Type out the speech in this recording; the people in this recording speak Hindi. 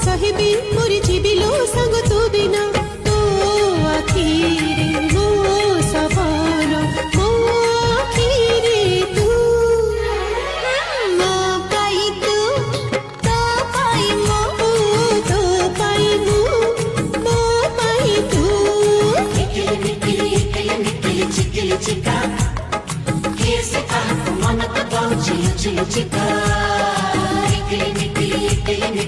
सहिबी मोरी जीविलो संग तू बिना तो आखिरे मो सपन मो आखिरे तू मो पाई तू तो पाई मो तो पाई मो मो पाई तू निकली चिकली चिका कैसे मन तो चिल चिल चिका